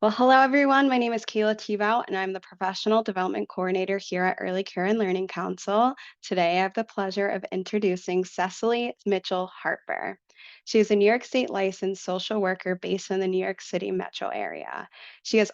Well, hello everyone. My name is Kayla Tebow, and I'm the Professional Development Coordinator here at Early Care and Learning Council. Today, I have the pleasure of introducing Cecily Mitchell Harper. She is a New York State licensed social worker based in the New York City metro area. She has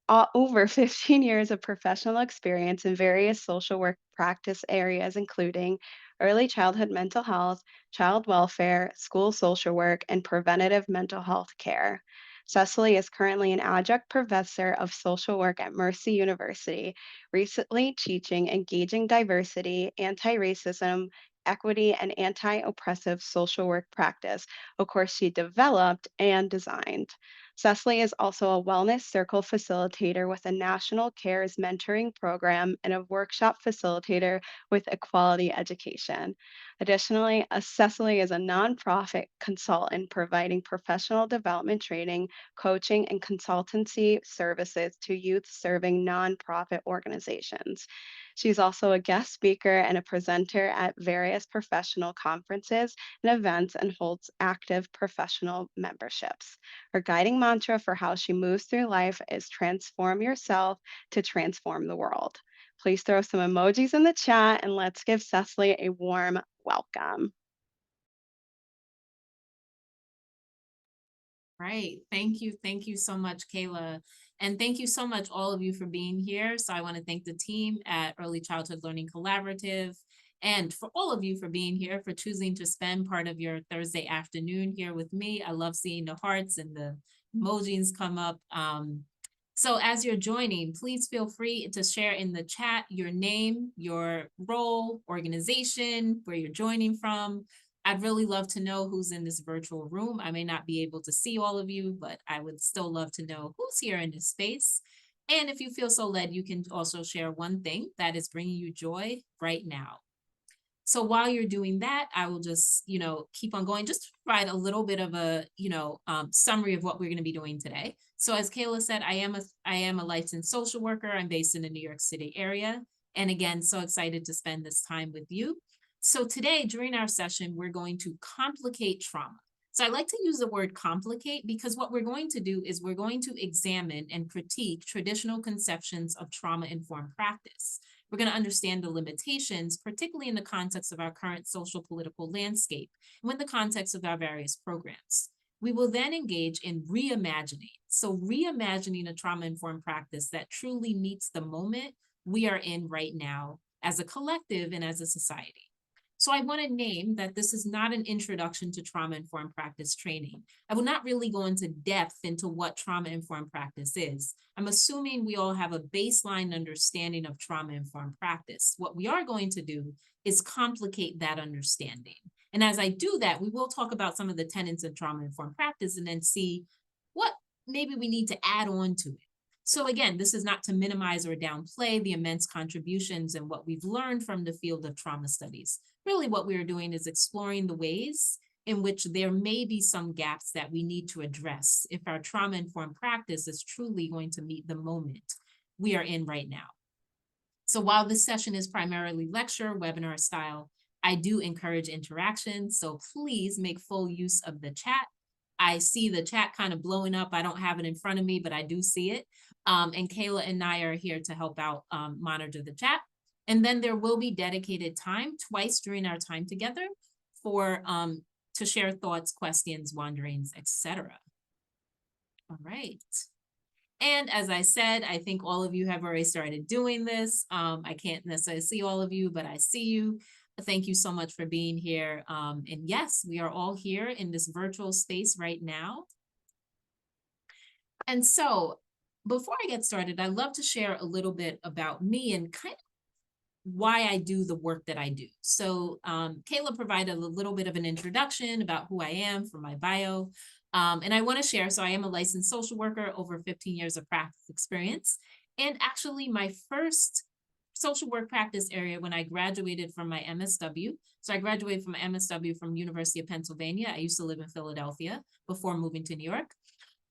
over 15 years of professional experience in various social work practice areas, including early childhood mental health, child welfare, school social work, and preventative mental health care. Cecily is currently an adjunct professor of social work at Mercy University, recently teaching engaging diversity, anti racism, equity, and anti oppressive social work practice, a course she developed and designed. Cecily is also a wellness circle facilitator with a national cares mentoring program and a workshop facilitator with equality education. Additionally, Cecily is a nonprofit consultant providing professional development training, coaching, and consultancy services to youth serving nonprofit organizations. She's also a guest speaker and a presenter at various professional conferences and events and holds active professional memberships. Her guiding mantra for how she moves through life is transform yourself to transform the world. Please throw some emojis in the chat and let's give Cecily a warm welcome. Right. Thank you. Thank you so much, Kayla. And thank you so much, all of you, for being here. So I want to thank the team at Early Childhood Learning Collaborative and for all of you for being here, for choosing to spend part of your Thursday afternoon here with me. I love seeing the hearts and the emojis come up. So as you're joining, please feel free to share in the chat your name, your role, organization, where you're joining from. I'd really love to know who's in this virtual room. I may not be able to see all of you, but I would still love to know who's here in this space. And if you feel so led, you can also share one thing that is bringing you joy right now. So while you're doing that, I will just, keep on going, just to provide a little bit of a, summary of what we're going to be doing today. So as Kayla said, I am a licensed social worker. I'm based in the New York City area. And again, so excited to spend this time with you. So today, during our session, we're going to complicate trauma. So I like to use the word complicate because what we're going to do is we're going to examine and critique traditional conceptions of trauma-informed practice. We're going to understand the limitations, particularly in the context of our current social political landscape and in the context of our various programs. We will then engage in reimagining. So, reimagining a trauma informed practice that truly meets the moment we are in right now as a collective and as a society. So I want to name that this is not an introduction to trauma informed practice training. I will not really go into depth into what trauma informed practice is. I'm assuming we all have a baseline understanding of trauma informed practice. What we are going to do is complicate that understanding. And as I do that, we will talk about some of the tenets of trauma informed practice and then see what maybe we need to add on to it. So again, this is not to minimize or downplay the immense contributions and what we've learned from the field of trauma studies. Really, what we are doing is exploring the ways in which there may be some gaps that we need to address if our trauma informed practice is truly going to meet the moment we are in right now. So while this session is primarily lecture, webinar style, I do encourage interaction. So please make full use of the chat. I see the chat kind of blowing up. I don't have it in front of me, but I do see it. And Kayla and I are here to help out monitor the chat. And then there will be dedicated time twice during our time together for to share thoughts, questions, wanderings, etc. All right. And as I said, I think all of you have already started doing this. I can't necessarily see all of you, but I see you. Thank you so much for being here. And yes, we are all here in this virtual space right now. And so before I get started, I'd love to share a little bit about me and kind of why I do the work that I do. So Kayla provided a little bit of an introduction about who I am for my bio. And I want to share, so I am a licensed social worker, over 15 years of practice experience. And actually my first social work practice area when I graduated from my MSW. So I graduated from my MSW from University of Pennsylvania. I used to live in Philadelphia before moving to New York.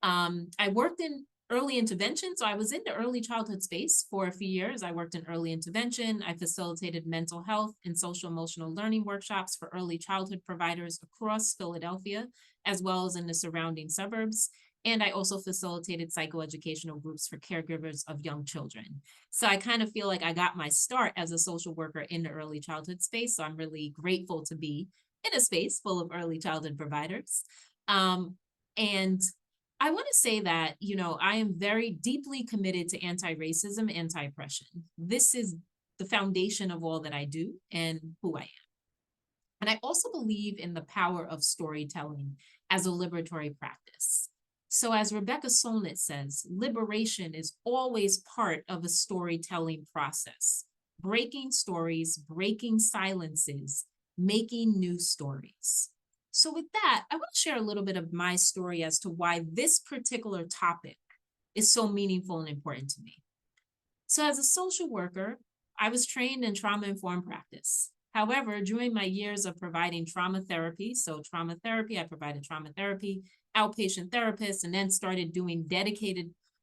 I worked in early intervention. So I was in the early childhood space for a few years. I worked in early intervention. I facilitated mental health and social emotional learning workshops for early childhood providers across Philadelphia, as well as in the surrounding suburbs. And I also facilitated psychoeducational groups for caregivers of young children. So I kind of feel like I got my start as a social worker in the early childhood space. So I'm really grateful to be in a space full of early childhood providers. And I want to say that, I am very deeply committed to anti-racism, anti-oppression. This is the foundation of all that I do and who I am. And I also believe in the power of storytelling as a liberatory practice. So, as Rebecca Solnit says, liberation is always part of a storytelling process, breaking stories, breaking silences, making new stories. So, with that, I want to share a little bit of my story as to why this particular topic is so meaningful and important to me. So, as a social worker, I was trained in trauma informed practice. However, during my years of providing trauma therapy, I provided trauma therapy, outpatient therapists, and then started doing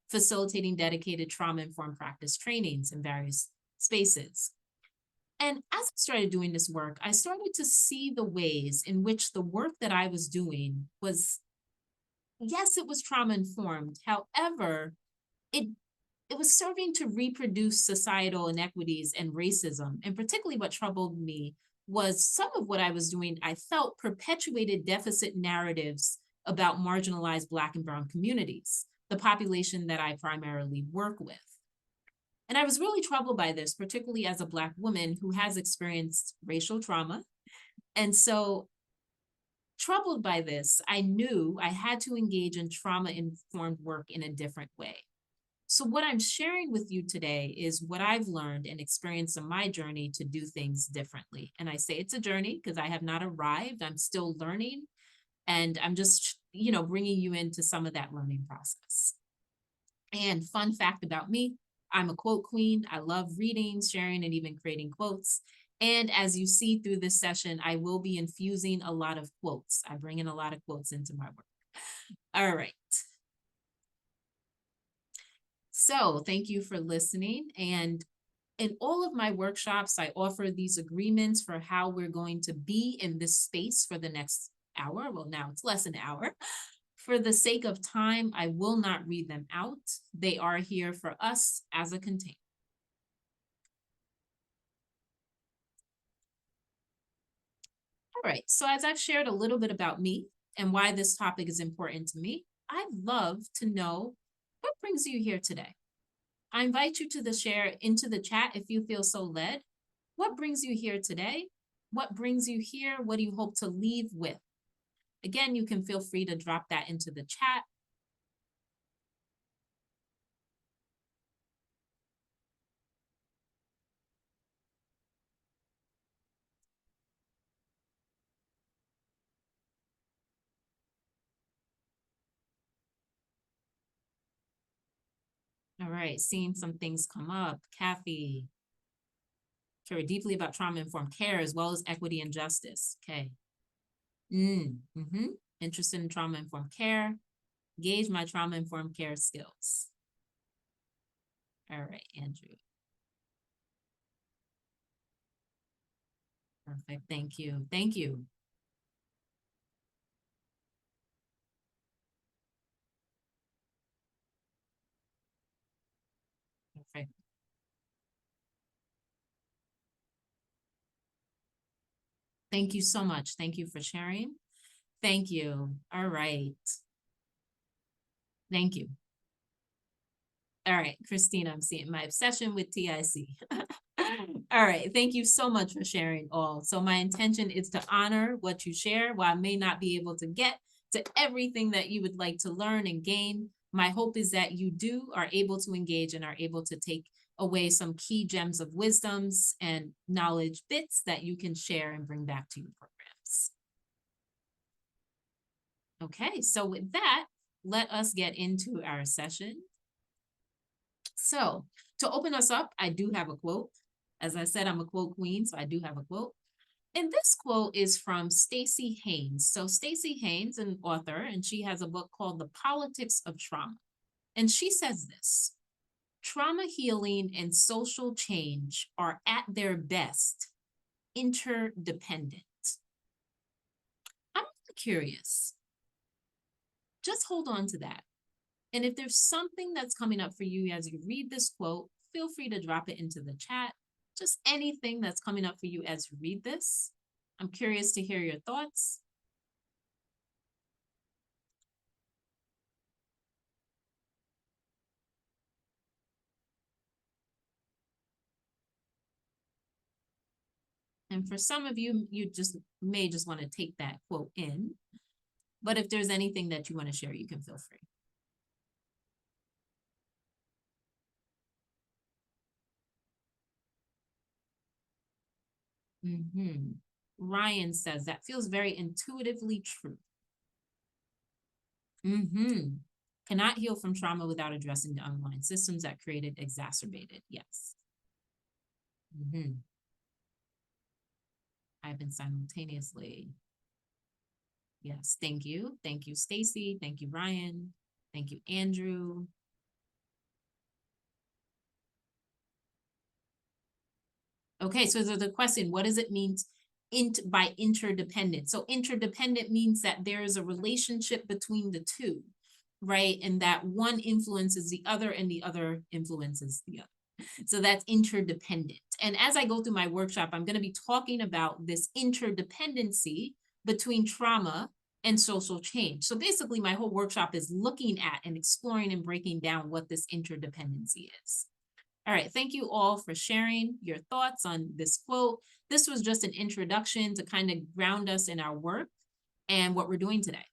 facilitating dedicated trauma informed practice trainings in various spaces. And as I started doing this work, I started to see the ways in which the work that I was doing was, yes, it was trauma informed. However, it it was serving to reproduce societal inequities and racism. And particularly what troubled me was some of what I was doing, I felt perpetuated deficit narratives about marginalized Black and Brown communities, the population that I primarily work with. And I was really troubled by this, particularly as a Black woman who has experienced racial trauma. And so, troubled by this, I knew I had to engage in trauma informed work in a different way. So, what I'm sharing with you today is what I've learned and experienced in my journey to do things differently. And I say it's a journey because I have not arrived. I'm still learning. And I'm just, bringing you into some of that learning process. And fun fact about me, I'm a quote queen. I love reading, sharing, and even creating quotes. And as you see through this session, I will be infusing a lot of quotes. I bring in a lot of quotes into my work. All right. So thank you for listening. And in all of my workshops, I offer these agreements for how we're going to be in this space for the next hour. Well, now it's less an hour. For the sake of time, I will not read them out. They are here for us as a container. All right, so as I've shared a little bit about me and why this topic is important to me, I'd love to know what brings you here today. I invite you to share into the chat if you feel so led. What brings you here today? What brings you here? What do you hope to leave with? Again, you can feel free to drop that into the chat. All right, seeing some things come up. Kathy, care deeply about trauma-informed care as well as equity and justice. Okay. Interested in trauma-informed care. Gauge my trauma-informed care skills. All right, Andrew. Perfect, thank you, thank you. Perfect. Thank you so much. Thank you for sharing. Thank you. All right. Thank you. All right, Christina, I'm seeing my obsession with TIC. All right, thank you so much for sharing all. So my intention is to honor what you share. While I may not be able to get to everything that you would like to learn and gain, my hope is that you are able to engage and are able to take away some key gems of wisdoms and knowledge bits that you can share and bring back to your programs. Okay, so with that, let us get into our session. So to open us up, I do have a quote. As I said, I'm a quote queen, so I do have a quote. And this quote is from Stacey Haynes. So Stacey Haynes, an author, and she has a book called The Politics of Trauma. And she says this: trauma healing and social change are at their best interdependent. I'm curious. Just hold on to that. And if there's something that's coming up for you as you read this quote, feel free to drop it into the chat. Just anything that's coming up for you as you read this. I'm curious to hear your thoughts. And for some of you, you may just want to take that quote in. But if there's anything that you want to share, you can feel free. Ryan says that feels very intuitively true. Cannot heal from trauma without addressing the underlying systems that created, exacerbated. Yes. I've been simultaneously. Yes, thank you. Thank you, Stacy. Thank you, Ryan. Thank you, Andrew. Okay, so the question, what does it mean by interdependent? So interdependent means that there is a relationship between the two, right? And that one influences the other and the other influences the other. So that's interdependent. And as I go through my workshop, I'm going to be talking about this interdependency between trauma and social change. So basically, my whole workshop is looking at and exploring and breaking down what this interdependency is. All right, thank you all for sharing your thoughts on this quote. This was just an introduction to kind of ground us in our work and what we're doing today.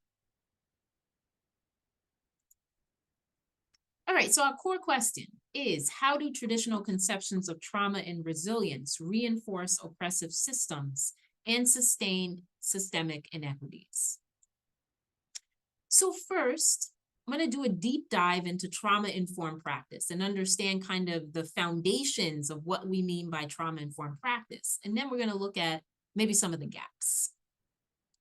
All right, so our core question is, how do traditional conceptions of trauma and resilience reinforce oppressive systems and sustain systemic inequities? So first, I'm going to do a deep dive into trauma-informed practice and understand kind of the foundations of what we mean by trauma-informed practice. And then we're going to look at maybe some of the gaps.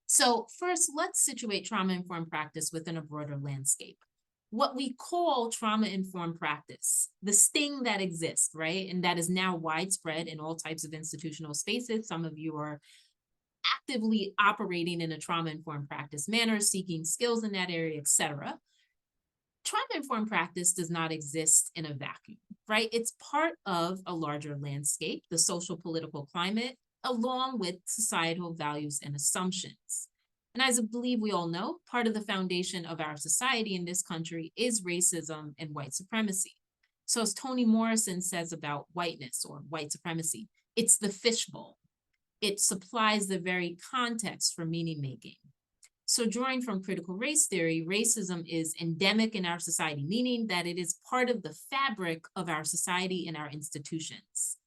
So first, let's situate trauma-informed practice within a broader landscape. What we call trauma-informed practice, the sting that exists, right? And that is now widespread in all types of institutional spaces. Some of you are actively operating in a trauma-informed practice manner, seeking skills in that area, etc. Trauma-informed practice does not exist in a vacuum, right? It's part of a larger landscape, the social political climate, along with societal values and assumptions. And as I believe we all know, part of the foundation of our society in this country is racism and white supremacy. So as Toni Morrison says about whiteness or white supremacy, it's the fishbowl. It supplies the very context for meaning making. So drawing from critical race theory, racism is endemic in our society, meaning that it is part of the fabric of our society and our institutions.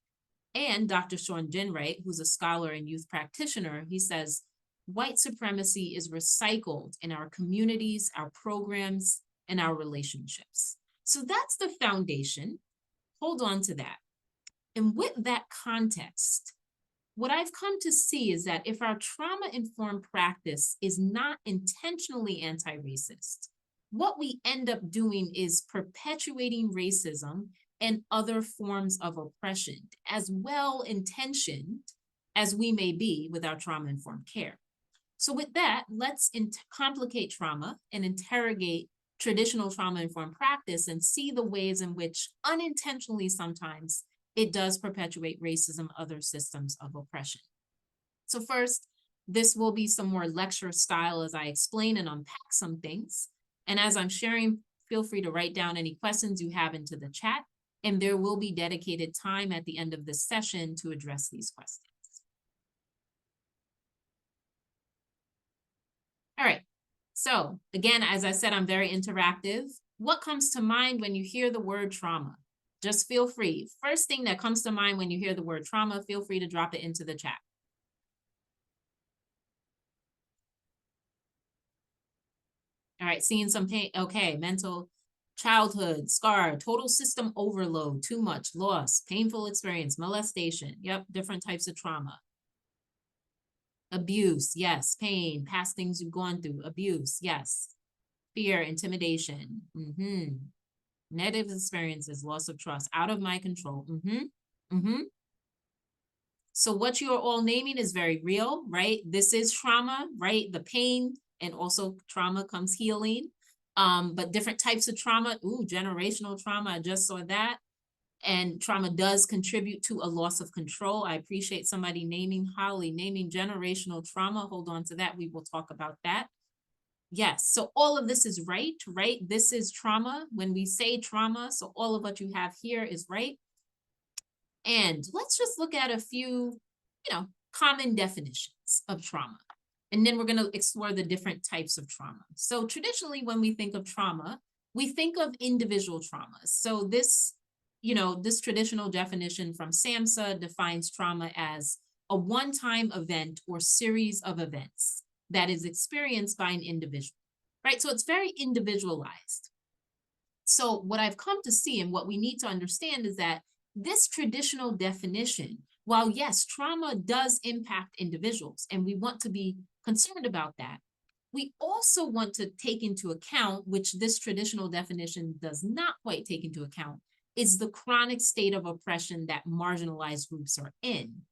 And Dr. Sean Ginwright, who's a scholar and youth practitioner, he says, white supremacy is recycled in our communities, our programs, and our relationships. So that's the foundation. Hold on to that. And with that context, what I've come to see is that if our trauma-informed practice is not intentionally anti-racist, what we end up doing is perpetuating racism and other forms of oppression, as well-intentioned as we may be with our trauma-informed care. So with that, let's complicate trauma and interrogate traditional trauma-informed practice and see the ways in which unintentionally sometimes it does perpetuate racism, other systems of oppression. So first, this will be some more lecture style as I explain and unpack some things. And as I'm sharing, feel free to write down any questions you have into the chat, and there will be dedicated time at the end of this session to address these questions. All right, so again, as I said, I'm very interactive. What comes to mind when you hear the word trauma? Just feel free. First thing that comes to mind when you hear the word trauma, feel free to drop it into the chat. All right, seeing some pain. Okay, mental, childhood, scar, total system overload, too much, loss, painful experience, molestation. Yep, different types of trauma. Abuse, yes. Pain, past things you've gone through. Abuse, yes. Fear, intimidation. Negative experiences, loss of trust, out of my control. So what you are all naming is very real, right? This is trauma, right? The pain and also trauma comes healing. But different types of trauma, ooh, generational trauma, I just saw that. And trauma does contribute to a loss of control. I appreciate somebody naming Holly, naming generational trauma. Hold on to that. We will talk about that. Yes. So all of this is right, right? This is trauma. When we say trauma, so all of what you have here is right. And let's just look at a few, common definitions of trauma. And then we're going to explore the different types of trauma. So traditionally, when we think of trauma, we think of individual traumas. So this traditional definition from SAMHSA defines trauma as a one-time event or series of events that is experienced by an individual, right? So it's very individualized. So what I've come to see and what we need to understand is that this traditional definition, while yes, trauma does impact individuals, and we want to be concerned about that, we also want to take into account, which this traditional definition does not quite take into account, is the chronic state of oppression that marginalized groups are in.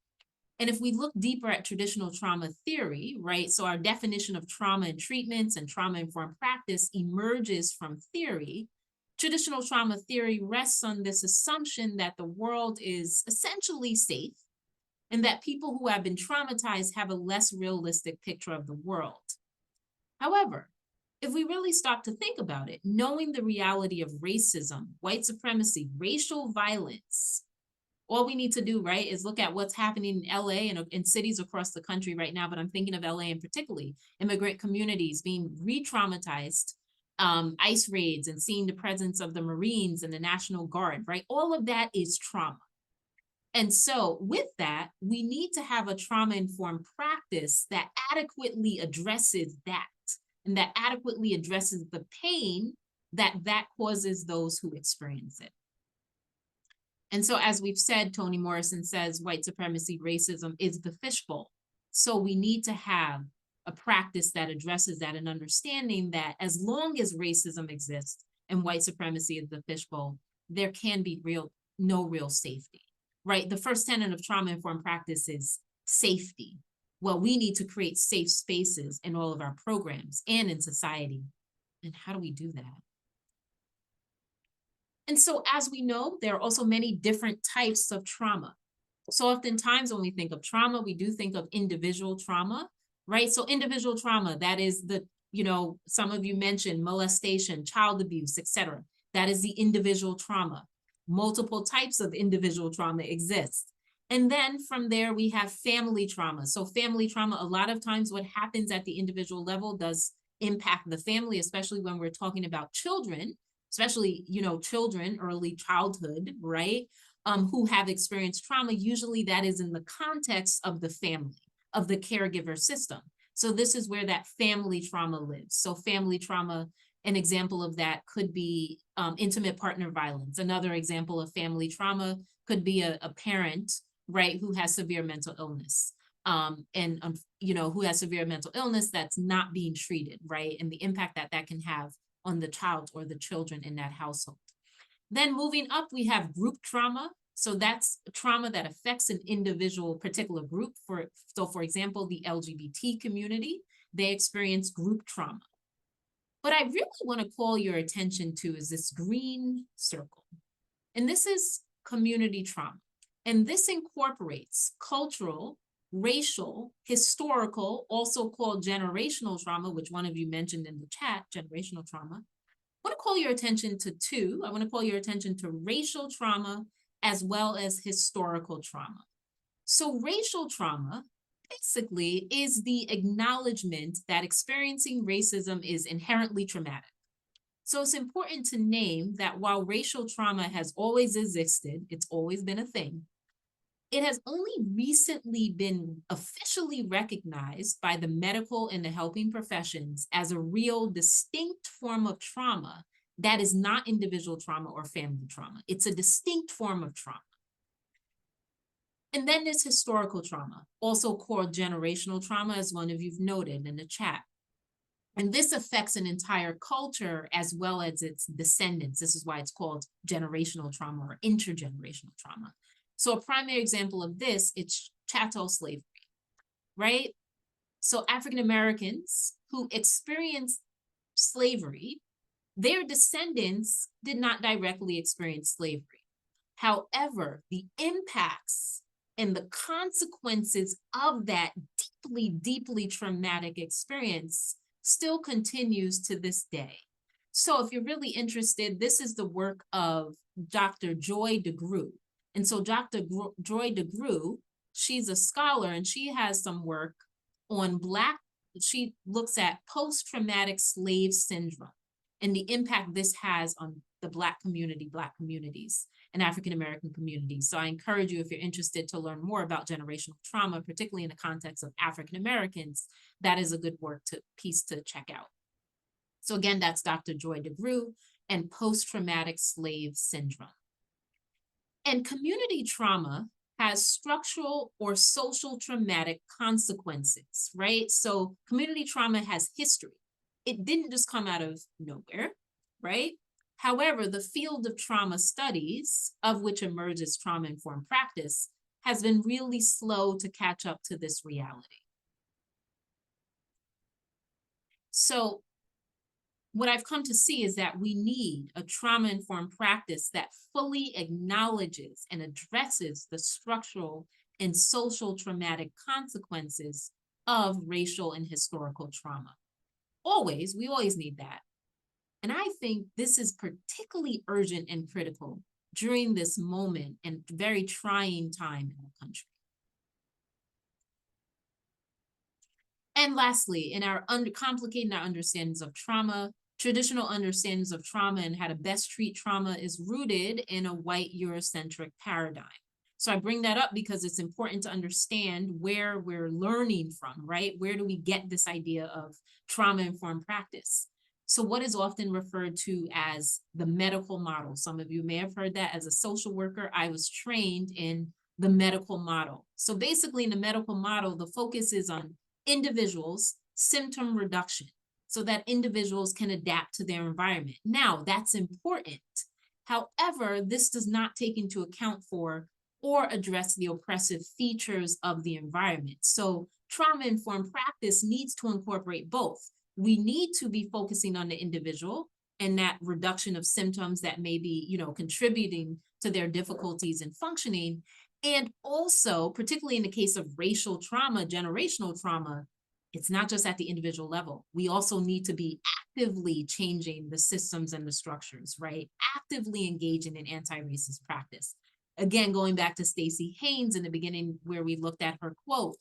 And if we look deeper at traditional trauma theory, right, so our definition of trauma and treatments and trauma-informed practice emerges from theory. Traditional trauma theory rests on this assumption that the world is essentially safe and that people who have been traumatized have a less realistic picture of the world. However, if we really stop to think about it, knowing the reality of racism, white supremacy, racial violence, all we need to do, right, is look at what's happening in LA and in cities across the country right now, but I'm thinking of LA and particularly immigrant communities being re-traumatized, ICE raids and seeing the presence of the Marines and the National Guard, right? All of that is trauma. And so with that, we need to have a trauma-informed practice that adequately addresses that and that adequately addresses the pain that causes those who experience it. And so as we've said, Toni Morrison says, white supremacy, racism is the fishbowl. So we need to have a practice that addresses that and understanding that as long as racism exists and white supremacy is the fishbowl, there can be no real safety, right? The first tenet of trauma-informed practice is safety. Well, we need to create safe spaces in all of our programs and in society. And how do we do that? And so as we know, there are also many different types of trauma. So oftentimes when we think of trauma, we do think of individual trauma, right? So individual trauma, that is some of you mentioned molestation, child abuse, etc. That is the individual trauma. Multiple types of individual trauma exist. And then from there, we have family trauma. So family trauma, a lot of times what happens at the individual level does impact the family, especially when we're talking about children, especially, children, early childhood, right? Who have experienced trauma. Usually that is in the context of the family, of the caregiver system. So this is where that family trauma lives. So family trauma, an example of that could be intimate partner violence. Another example of family trauma could be a parent, right, who has severe mental illness. Who has severe mental illness that's not being treated, right? And the impact that can have on the child or the children in that household. Then moving up, we have group trauma. So that's trauma that affects an individual particular group. For example, the LGBT community, they experience group trauma. What I really want to call your attention to is this green circle. And this is community trauma. And this incorporates cultural, racial, historical, also called generational trauma, which one of you mentioned in the chat, generational trauma. I want to call your attention to two. I want to call your attention to racial trauma as well as historical trauma. So racial trauma basically is the acknowledgement that experiencing racism is inherently traumatic. So it's important to name that while racial trauma has always existed, it's always been a thing, it has only recently been officially recognized by the medical and the helping professions as a real distinct form of trauma that is not individual trauma or family trauma. It's a distinct form of trauma. And then there's historical trauma, also called generational trauma, as one of you've noted in the chat. And this affects an entire culture as well as its descendants. This is why it's called generational trauma or intergenerational trauma. So a primary example of this, it's chattel slavery, right? So African Americans who experienced slavery Their descendants did not directly experience slavery. However, the impacts and the consequences of that deeply, deeply traumatic experience still continues to this day. So if you're really interested, this is the work of Dr. Joy DeGruy. And so Joy DeGruy, she's a scholar and she has some work on she looks at post-traumatic slave syndrome and the impact this has on the Black communities, and African American communities. So I encourage you, if you're interested to learn more about generational trauma, particularly in the context of African Americans, that is a good piece to check out. So again, that's Dr. Joy DeGruy and post-traumatic slave syndrome. And community trauma has structural or social traumatic consequences, right? So community trauma has history. It didn't just come out of nowhere, right? However, the field of trauma studies, of which emerges trauma-informed practice, has been really slow to catch up to this reality. So what I've come to see is that we need a trauma-informed practice that fully acknowledges and addresses the structural and social traumatic consequences of racial and historical trauma. We always need that. And I think this is particularly urgent and critical during this moment and very trying time in the country. And lastly, in our complicating our understandings of trauma, traditional understandings of trauma and how to best treat trauma is rooted in a white Eurocentric paradigm. So I bring that up because it's important to understand where we're learning from, right? Where do we get this idea of trauma-informed practice? So what is often referred to as the medical model? Some of you may have heard that. As a social worker, I was trained in the medical model. So basically in the medical model, the focus is on individuals' symptom reduction so that individuals can adapt to their environment. Now, that's important. However, this does not take into account for or address the oppressive features of the environment. So trauma-informed practice needs to incorporate both. We need to be focusing on the individual and that reduction of symptoms that may be, contributing to their difficulties in functioning. And also, particularly in the case of racial trauma, generational trauma, it's not just at the individual level. We also need to be actively changing the systems and the structures, right? Actively engaging in anti-racist practice. Again, going back to Stacey Haynes in the beginning, where we looked at her quote,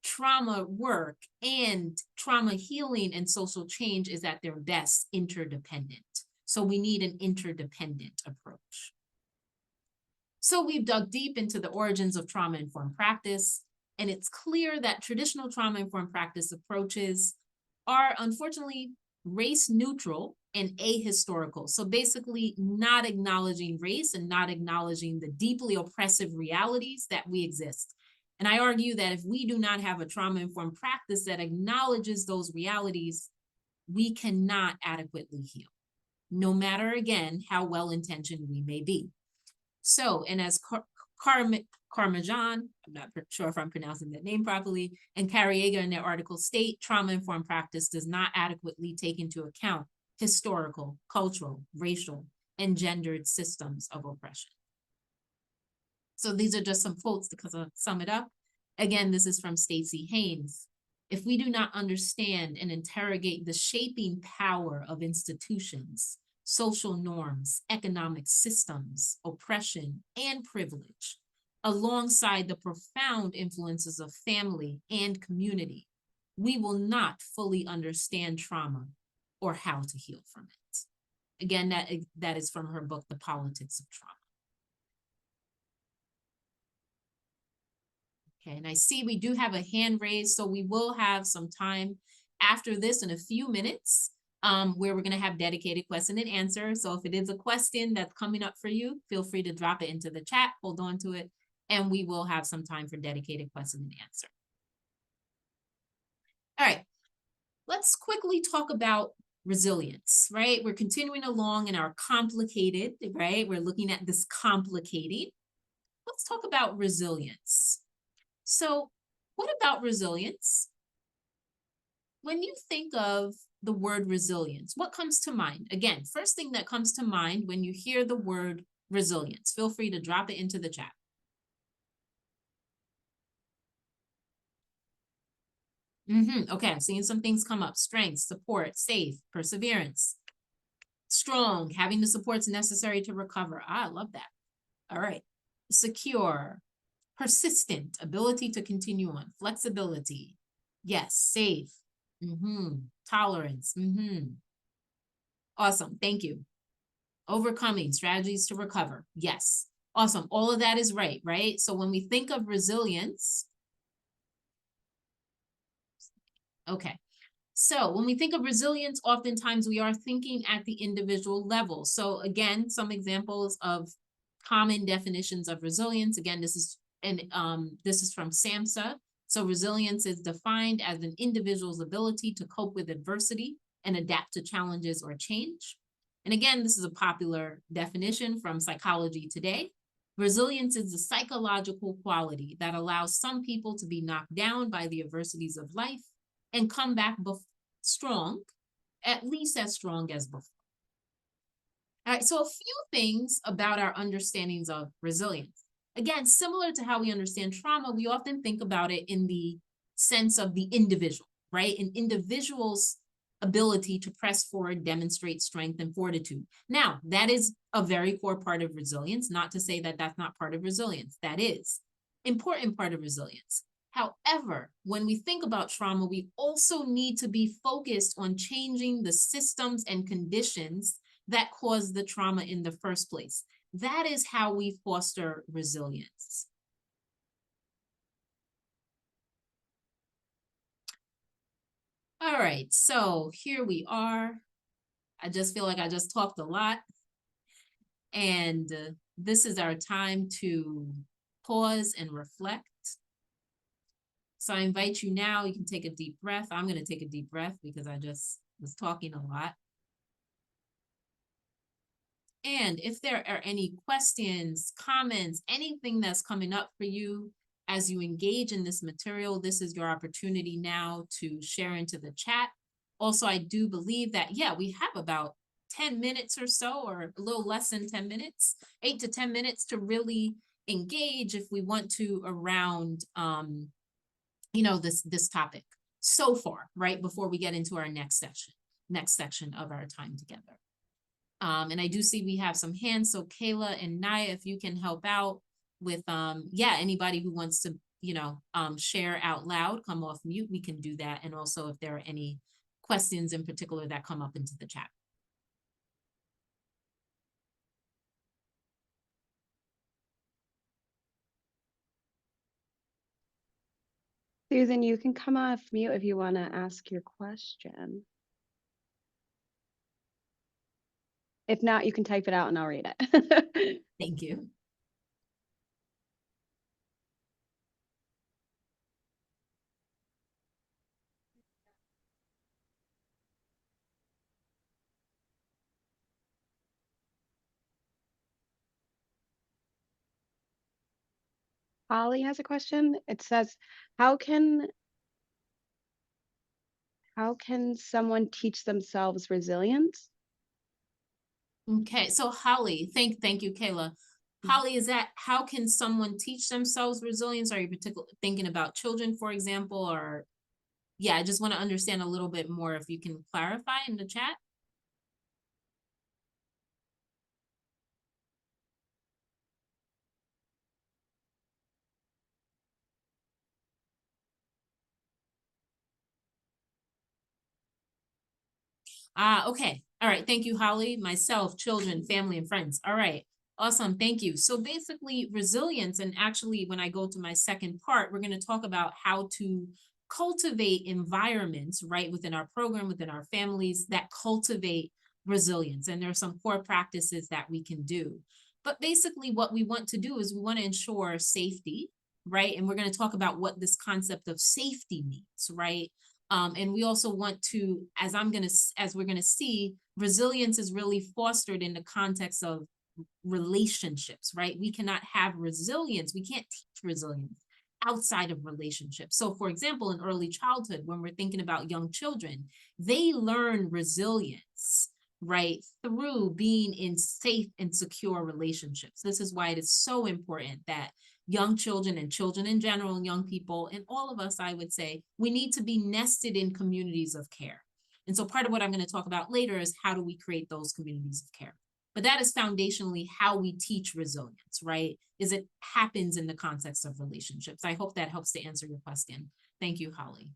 trauma work and trauma healing and social change is at their best interdependent. So we need an interdependent approach. So we've dug deep into the origins of trauma-informed practice, and it's clear that traditional trauma-informed practice approaches are unfortunately race neutral and ahistorical. So basically not acknowledging race and not acknowledging the deeply oppressive realities that we exist. And I argue that if we do not have a trauma-informed practice that acknowledges those realities, we cannot adequately heal, no matter, again, how well-intentioned we may be. So, and as Carmajan, I'm not sure if I'm pronouncing that name properly, and Carriega in their article state, trauma-informed practice does not adequately take into account historical, cultural, racial, and gendered systems of oppression. So these are just some quotes to sum it up. Again, this is from Stacey Haynes. If we do not understand and interrogate the shaping power of institutions, social norms, economic systems, oppression, and privilege, alongside the profound influences of family and community, we will not fully understand trauma or how to heal from it. Again, that is from her book, The Politics of Trauma. Okay, and I see we do have a hand raised, so we will have some time after this in a few minutes where we're going to have dedicated question and answer. So if it is a question that's coming up for you, feel free to drop it into the chat, hold on to it, and we will have some time for dedicated question and answer. All right, let's quickly talk about resilience, right? We're continuing along in our complicated, right? We're looking at this complicating. Let's talk about resilience. So what about resilience? When you think of the word resilience, what comes to mind? Again, first thing that comes to mind when you hear the word resilience, feel free to drop it into the chat. Okay, I'm seeing some things come up. Strength, support, safe, perseverance, strong, having the supports necessary to recover. I love that. All right. Secure, persistent, ability to continue on, flexibility. Yes, safe. Tolerance. Awesome. Thank you. Overcoming, strategies to recover. Yes. Awesome. All of that is right, right? So when we think of resilience, okay. So when we think of resilience, oftentimes we are thinking at the individual level. So again, some examples of common definitions of resilience. Again, this is from SAMHSA. So resilience is defined as an individual's ability to cope with adversity and adapt to challenges or change. And again, this is a popular definition from Psychology Today. Resilience is the psychological quality that allows some people to be knocked down by the adversities of life and come back strong, at least as strong as before. All right, so a few things about our understandings of resilience. Again, similar to how we understand trauma, we often think about it in the sense of the individual, right? An individual's ability to press forward, demonstrate strength and fortitude. Now, that is a very core part of resilience, not to say that that's not part of resilience. That is important part of resilience. However, when we think about trauma, we also need to be focused on changing the systems and conditions that caused the trauma in the first place. That is how we foster resilience. All right, so here we are. I just feel like I just talked a lot. And this is our time to pause and reflect. So I invite you now, you can take a deep breath. I'm going to take a deep breath because I just was talking a lot. And if there are any questions, comments, anything that's coming up for you as you engage in this material, this is your opportunity now to share into the chat. Also, I do believe that, yeah, we have about 10 minutes or so, or a little less than 10 minutes, 8 to 10 minutes to really engage if we want to around, this topic so far, right? Before we get into our next section of our time together. And I do see we have some hands. So Kayla and Naya, if you can help out with, anybody who wants to, share out loud, come off mute, we can do that. And also if there are any questions in particular that come up into the chat. Susan, you can come off mute if you want to ask your question. If not, you can type it out and I'll read it. Thank you. Holly has a question. It says, how can someone teach themselves resilience? Okay, so Holly, thank you, Kayla. Holly, is that how can someone teach themselves resilience? Are you particularly thinking about children, for example, or yeah, I just want to understand a little bit more if you can clarify in the chat. Okay. All right. Thank you, Holly, myself, children, family, and friends. All right. Awesome. Thank you. So basically resilience, and actually when I go to my second part, we're going to talk about how to cultivate environments, right, within our program, within our families that cultivate resilience. And there are some core practices that we can do. But basically what we want to do is we want to ensure safety, right? And we're going to talk about what this concept of safety means, right? And we also want to, as we're gonna see, resilience is really fostered in the context of relationships, right? We cannot have resilience. We can't teach resilience outside of relationships. So for example, in early childhood, when we're thinking about young children, they learn resilience, right, through being in safe and secure relationships. This is why it is so important that young children and children in general, and young people, and all of us, I would say, we need to be nested in communities of care. And so part of what I'm going to talk about later is how do we create those communities of care. But that is foundationally how we teach resilience, right? Is it happens in the context of relationships. I hope that helps to answer your question. Thank you, Holly.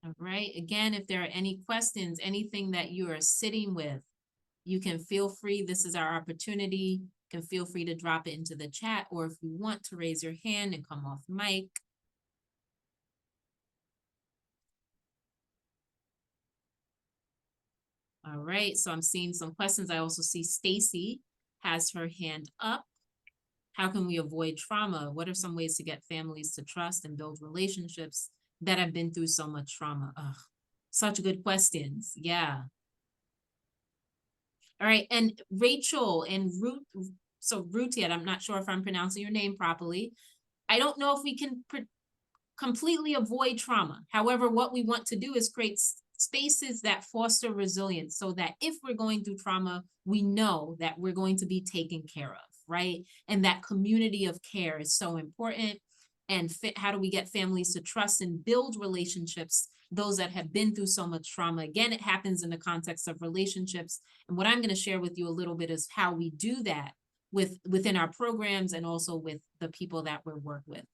All right. Again, if there are any questions, anything that you are sitting with, you can feel free. This is our opportunity. You can feel free to drop it into the chat, or if you want to raise your hand and come off mic. All right. So I'm seeing some questions. I also see Stacy has her hand up. How can we avoid trauma? What are some ways to get families to trust and build relationships that have been through so much trauma? Ugh, such good questions. Yeah. All right. And Rachel and Ruth, so Rutiet, I'm not sure if I'm pronouncing your name properly. I don't know if we can completely avoid trauma. However, what we want to do is create spaces that foster resilience so that if we're going through trauma, we know that we're going to be taken care of, right? And that community of care is so important. And how do we get families to trust and build relationships, those that have been through so much trauma? Again, it happens in the context of relationships. And what I'm going to share with you a little bit is how we do that within our programs and also with the people that we work with.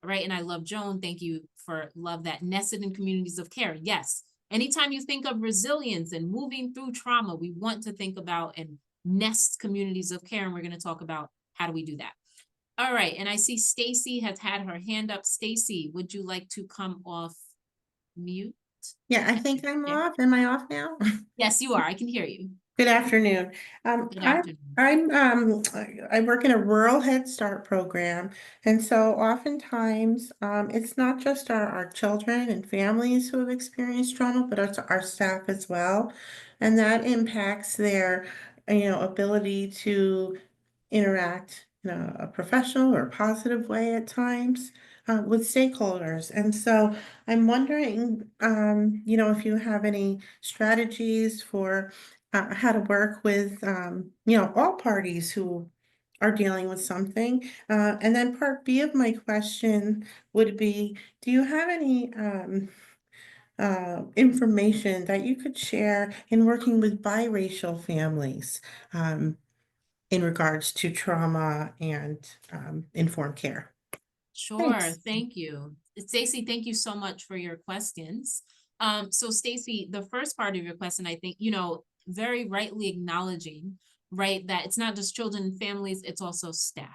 All right. And I love Joan. Thank you for love that nested in communities of care. Yes. Anytime you think of resilience and moving through trauma, we want to think about and nest communities of care. And we're going to talk about how do we do that. All right. And I see Stacy has had her hand up. Stacy, would you like to come off mute? Yeah, I think I'm off. Am I off now? Yes, you are. I can hear you. Good afternoon. Good afternoon. I work in a rural Head Start program, and so oftentimes it's not just our children and families who have experienced trauma, but it's our staff as well, and that impacts their ability to interact in a professional or positive way at times with stakeholders. And so I'm wondering, if you have any strategies for how to work with, all parties who are dealing with something. And then part B of my question would be, do you have any information that you could share in working with biracial families? In regards to trauma and informed care. Sure. Thanks. Thank you. Stacy, thank you so much for your questions. So Stacy, the first part of your question, I think, very rightly acknowledging, right, that it's not just children and families, it's also staff,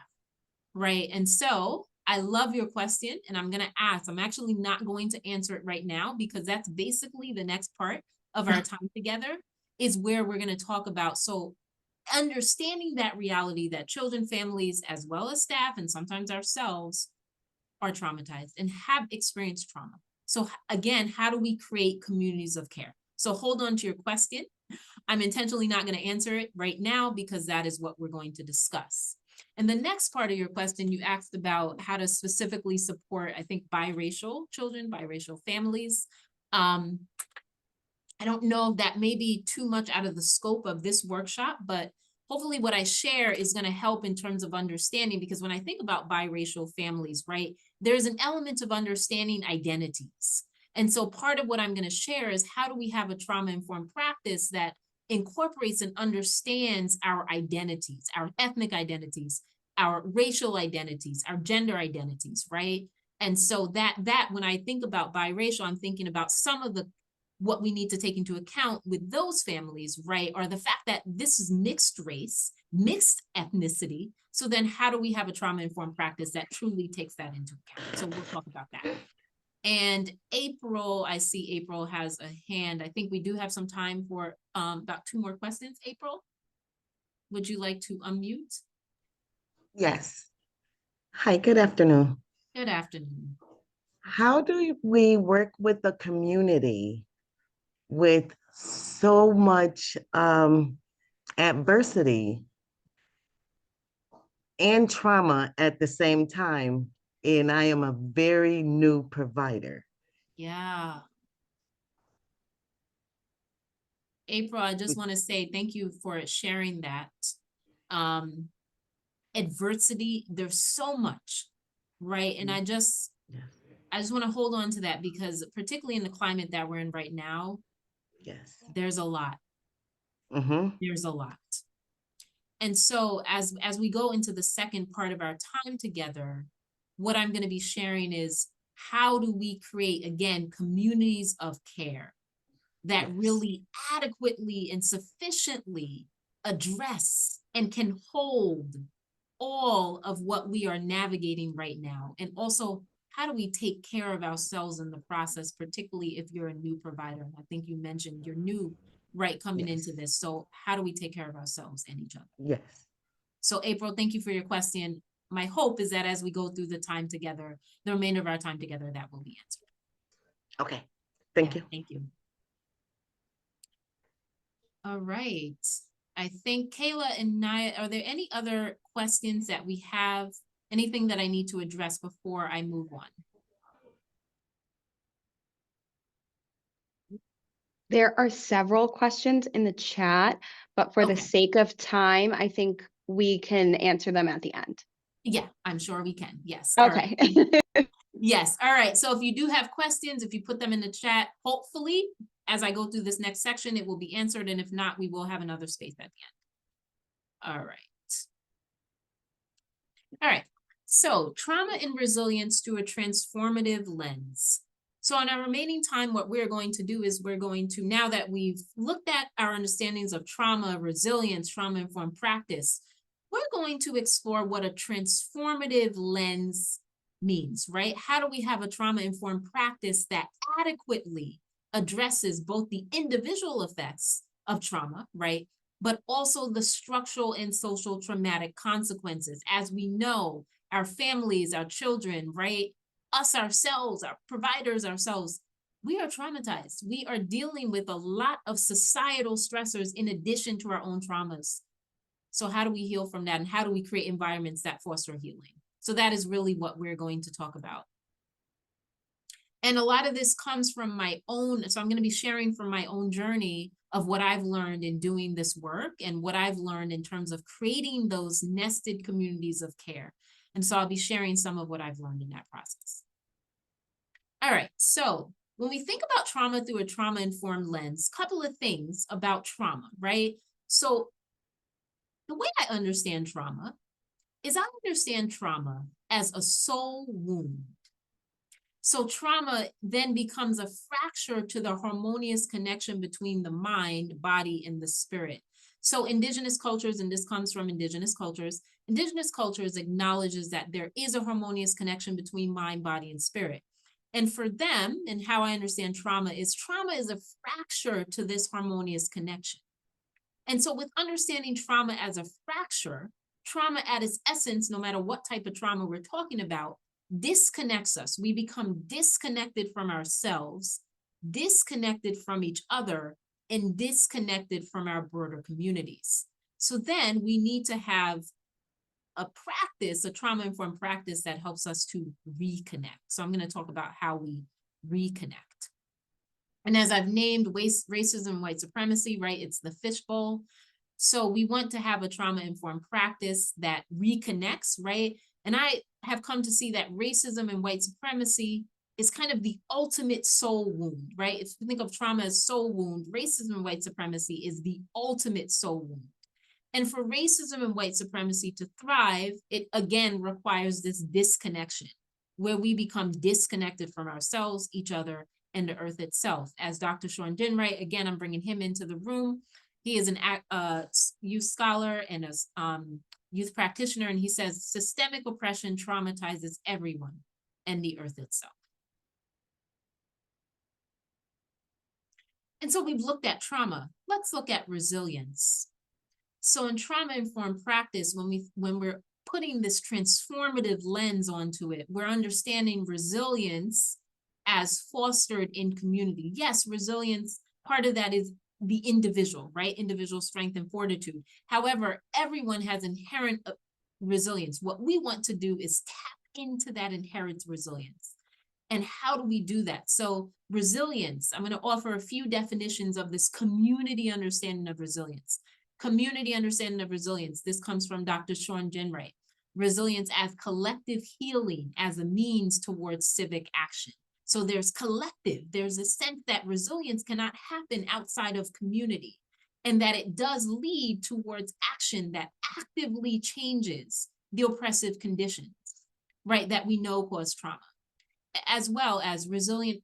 right? And so I love your question and I'm going to ask, I'm actually not going to answer it right now because that's basically the next part of our time together is where we're going to talk about. So understanding that reality that children, families, as well as staff, and sometimes ourselves are traumatized and have experienced trauma. So again, how do we create communities of care? So hold on to your question. I'm intentionally not going to answer it right now because that is what we're going to discuss. And the next part of your question, you asked about how to specifically support, I think, biracial children, biracial families. I don't know if that may be too much out of the scope of this workshop, but hopefully what I share is going to help in terms of understanding, because when I think about biracial families, right, there's an element of understanding identities. And so part of what I'm going to share is how do we have a trauma-informed practice that incorporates and understands our identities, our ethnic identities, our racial identities, our gender identities, right? And so that when I think about biracial, I'm thinking about some of what we need to take into account with those families, right, are the fact that this is mixed race, mixed ethnicity. So then how do we have a trauma-informed practice that truly takes that into account? So we'll talk about that. And April, I see April has a hand. I think we do have some time for about 2 more questions. April, would you like to unmute? Yes. Hi, good afternoon. Good afternoon. How do we work with the community with so much adversity and trauma at the same time? And I am a very new provider. Yeah. April, I just want to say thank you for sharing that. Adversity, there's so much, right? And I just want to hold on to that because particularly in the climate that we're in right now, Yes. there's a lot. Mm-hmm. There's a lot. And so as we go into the second part of our time together, what I'm going to be sharing is how do we create, again, communities of care that Yes. really adequately and sufficiently address and can hold all of what we are navigating right now. And also, how do we take care of ourselves in the process, particularly if you're a new provider? And I think you mentioned you're new, right, coming Yes. into this. So how do we take care of ourselves and each other? Yes. So April, thank you for your question. My hope is that as we go through the time together, the remainder of our time together, that will be answered. Okay. Thank you. Thank you. All right. I think Kayla and Naya, are there any other questions that we have? Anything that I need to address before I move on? There are several questions in the chat, but for the Okay. sake of time, I think we can answer them at the end. Yeah, I'm sure we can. Yes. All right. Okay. Yes. All right. So if you do have questions, if you put them in the chat, hopefully, as I go through this next section, it will be answered. And if not, we will have another space at the end. All right. All right. So trauma and resilience through a transformative lens. So in our remaining time, what we're going to do is we're going to, now that we've looked at our understandings of trauma, resilience, trauma-informed practice, we're going to explore what a transformative lens means, right? How do we have a trauma-informed practice that adequately addresses both the individual effects of trauma, right? But also the structural and social traumatic consequences. As we know, our families, our children, right? Us ourselves, our providers ourselves, we are traumatized. We are dealing with a lot of societal stressors in addition to our own traumas. So how do we heal from that? And how do we create environments that foster healing? So that is really what we're going to talk about. And a lot of this comes from my own, so I'm going to be sharing from my own journey of what I've learned in doing this work and what I've learned in terms of creating those nested communities of care. And so I'll be sharing some of what I've learned in that process. All right, so when we think about trauma through a trauma-informed lens, couple of things about trauma, right? So the way I understand trauma is I understand trauma as a soul wound. So trauma then becomes a fracture to the harmonious connection between the mind, body, and the spirit. So indigenous cultures, and this comes from indigenous cultures acknowledges that there is a harmonious connection between mind, body, and spirit. And for them, and how I understand trauma is a fracture to this harmonious connection. And so with understanding trauma as a fracture, trauma at its essence, no matter what type of trauma we're talking about, disconnects us. We become disconnected from ourselves, disconnected from each other, and disconnected from our broader communities. So then we need to have a practice, a trauma-informed practice that helps us to reconnect. So I'm going to talk about how we reconnect. And as I've named racism, white supremacy, right? It's the fishbowl. So we want to have a trauma-informed practice that reconnects, right? And I have come to see that racism and white supremacy is kind of the ultimate soul wound, right? If you think of trauma as soul wound, racism and white supremacy is the ultimate soul wound. And for racism and white supremacy to thrive, it again requires this disconnection where we become disconnected from ourselves, each other, and the earth itself. As Dr. Sean Dinwright, again, I'm bringing him into the room. He is an youth scholar and a youth practitioner, and he says systemic oppression traumatizes everyone and the earth itself. And so we've looked at trauma. Let's look at resilience. So in trauma-informed practice, when we're putting this transformative lens onto it. We're understanding resilience as fostered in community. Yes, resilience, part of that is the individual, right? Individual strength and fortitude. However, everyone has inherent resilience. What we want to do is tap into that inherent resilience. And how do we do that? So resilience, I'm going to offer a few definitions of this community understanding of resilience. Community understanding of resilience. This comes from Dr. Sean Jenright. Resilience as collective healing as a means towards civic action. So there's collective, there's a sense that resilience cannot happen outside of community, and that it does lead towards action that actively changes the oppressive conditions, right, that we know cause trauma, as well as resilient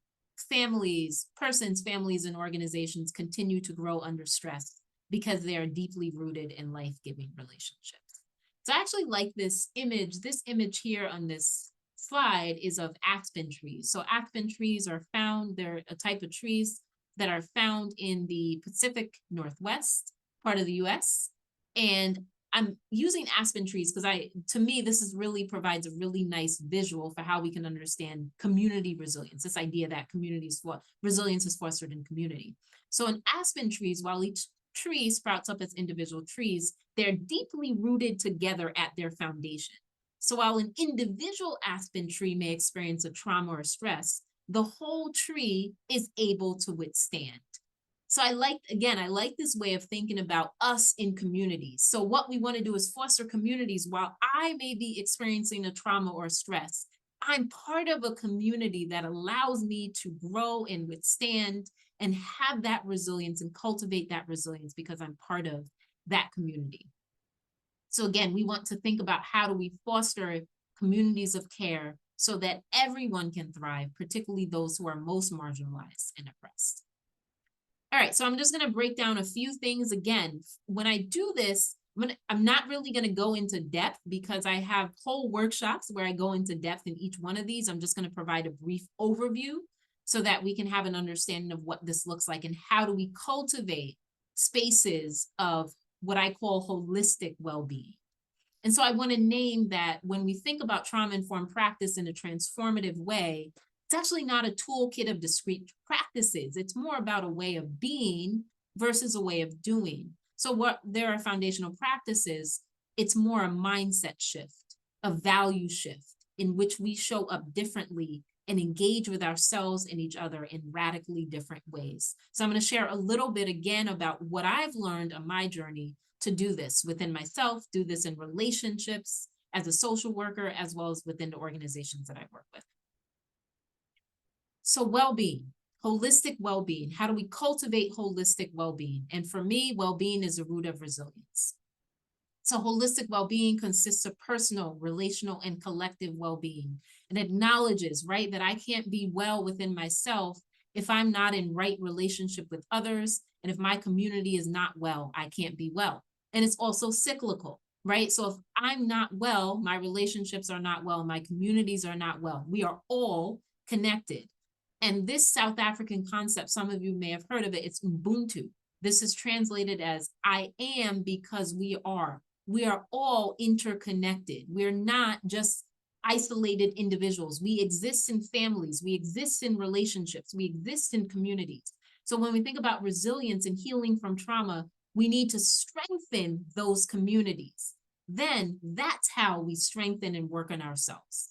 families, families, and organizations continue to grow under stress because they are deeply rooted in life-giving relationships. So I actually like this image. This image here on this slide is of aspen trees. So aspen trees are found, they're a type of trees that are found in the Pacific Northwest part of the US. And I'm using aspen trees because to me, this is really provides a really nice visual for how we can understand community resilience, this idea that resilience is fostered in community. So in aspen trees, while each tree sprouts up as individual trees, they're deeply rooted together at their foundation. So while an individual aspen tree may experience a trauma or stress, the whole tree is able to withstand. So I like this way of thinking about us in communities. So what we want to do is foster communities. While I may be experiencing a trauma or stress, I'm part of a community that allows me to grow and withstand and have that resilience and cultivate that resilience because I'm part of that community. So again, we want to think about how do we foster communities of care so that everyone can thrive, particularly those who are most marginalized and oppressed. All right, so I'm just going to break down a few things. Again, when I do this, I'm not really going to go into depth because I have whole workshops where I go into depth in each one of these. I'm just going to provide a brief overview so that we can have an understanding of what this looks like and how do we cultivate spaces of what I call holistic well-being. And so I want to name that when we think about trauma-informed practice in a transformative way, it's actually not a toolkit of discrete practices. It's more about a way of being versus a way of doing. So what there are foundational practices, it's more a mindset shift, a value shift in which we show up differently and engage with ourselves and each other in radically different ways. So I'm going to share a little bit again about what I've learned on my journey to do this within myself, do this in relationships as a social worker, as well as within the organizations that I work with. So well-being, holistic well-being. How do we cultivate holistic well-being? And for me, well-being is the root of resilience. So holistic well-being consists of personal, relational, and collective well-being. It acknowledges, right, that I can't be well within myself if I'm not in right relationship with others. And if my community is not well, I can't be well. And it's also cyclical, right? So if I'm not well, my relationships are not well, my communities are not well. We are all connected. And this South African concept, some of you may have heard of it, it's Ubuntu. This is translated as I am because we are. We are all interconnected. We're not just isolated individuals. We exist in families. We exist in relationships. We exist in communities. So when we think about resilience and healing from trauma, we need to strengthen those communities. Then that's how we strengthen and work on ourselves.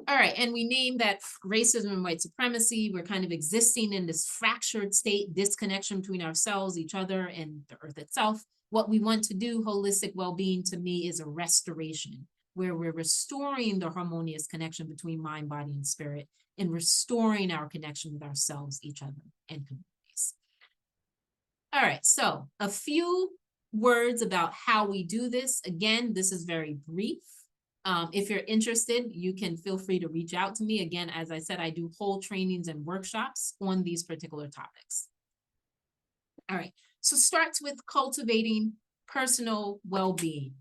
All right, and we name that racism and white supremacy. We're kind of existing in this fractured state, disconnection between ourselves, each other, and the earth itself. What we want to do, holistic well-being to me, is a restoration, where we're restoring the harmonious connection between mind, body, and spirit, and restoring our connection with ourselves, each other, and communities. All right, so a few words about how we do this. Again, this is very brief. If you're interested, you can feel free to reach out to me. Again, as I said, I do whole trainings and workshops on these particular topics. All right, so starts with cultivating personal well-being.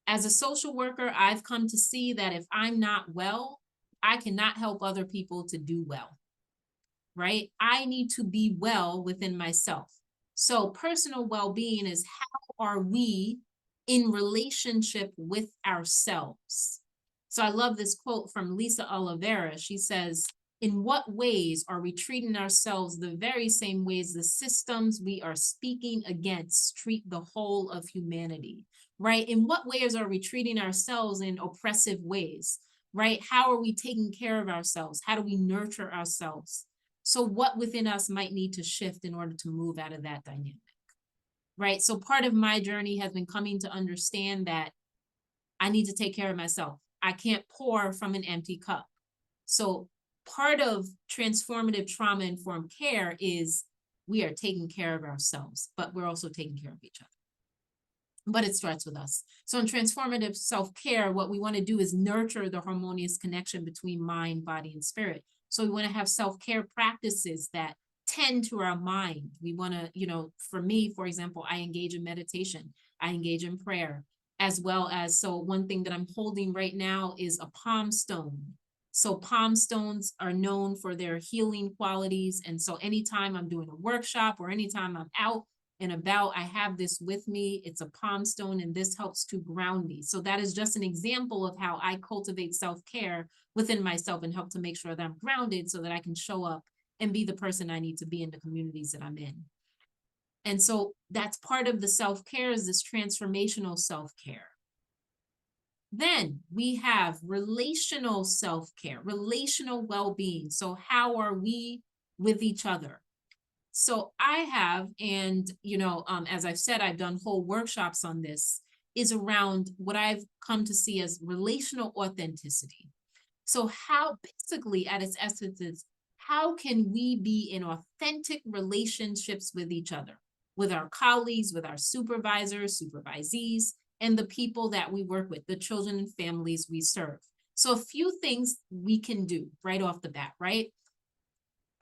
As a social worker, I've come to see that if I'm not well, I cannot help other people to do well, right? I need to be well within myself. So personal well-being is how are we in relationship with ourselves. So I love this quote from Lisa Oliveira. She says, in what ways are we treating ourselves the very same ways the systems we are speaking against treat the whole of humanity, right? In what ways are we treating ourselves in oppressive ways, right? How are we taking care of ourselves? How do we nurture ourselves? So what within us might need to shift in order to move out of that dynamic, right? So part of my journey has been coming to understand that I need to take care of myself. I can't pour from an empty cup. So part of transformative trauma-informed care is we are taking care of ourselves, but we're also taking care of each other. But it starts with us. So in transformative self-care, what we want to do is nurture the harmonious connection between mind, body, and spirit. So we want to have self-care practices that tend to our mind. We want to, you know, for me, for example, I engage in meditation, I engage in prayer, as well as, so one thing that I'm holding right now is a palm stone. So palm stones are known for their healing qualities. And so anytime I'm doing a workshop or anytime I'm out and about, I have this with me. It's a palm stone, and this helps to ground me. So that is just an example of how I cultivate self-care within myself and help to make sure that I'm grounded so that I can show up and be the person I need to be in the communities that I'm in. And so that's part of the self-care, is this transformational self-care. Then we have relational self-care, relational well-being. So how are we with each other? So I have, and as I've said, I've done whole workshops on this, is around what I've come to see as relational authenticity. So how, basically at its essence, is how can we be in authentic relationships with each other, with our colleagues, with our supervisors, supervisees, and the people that we work with, the children and families we serve. So a few things we can do right off the bat, right?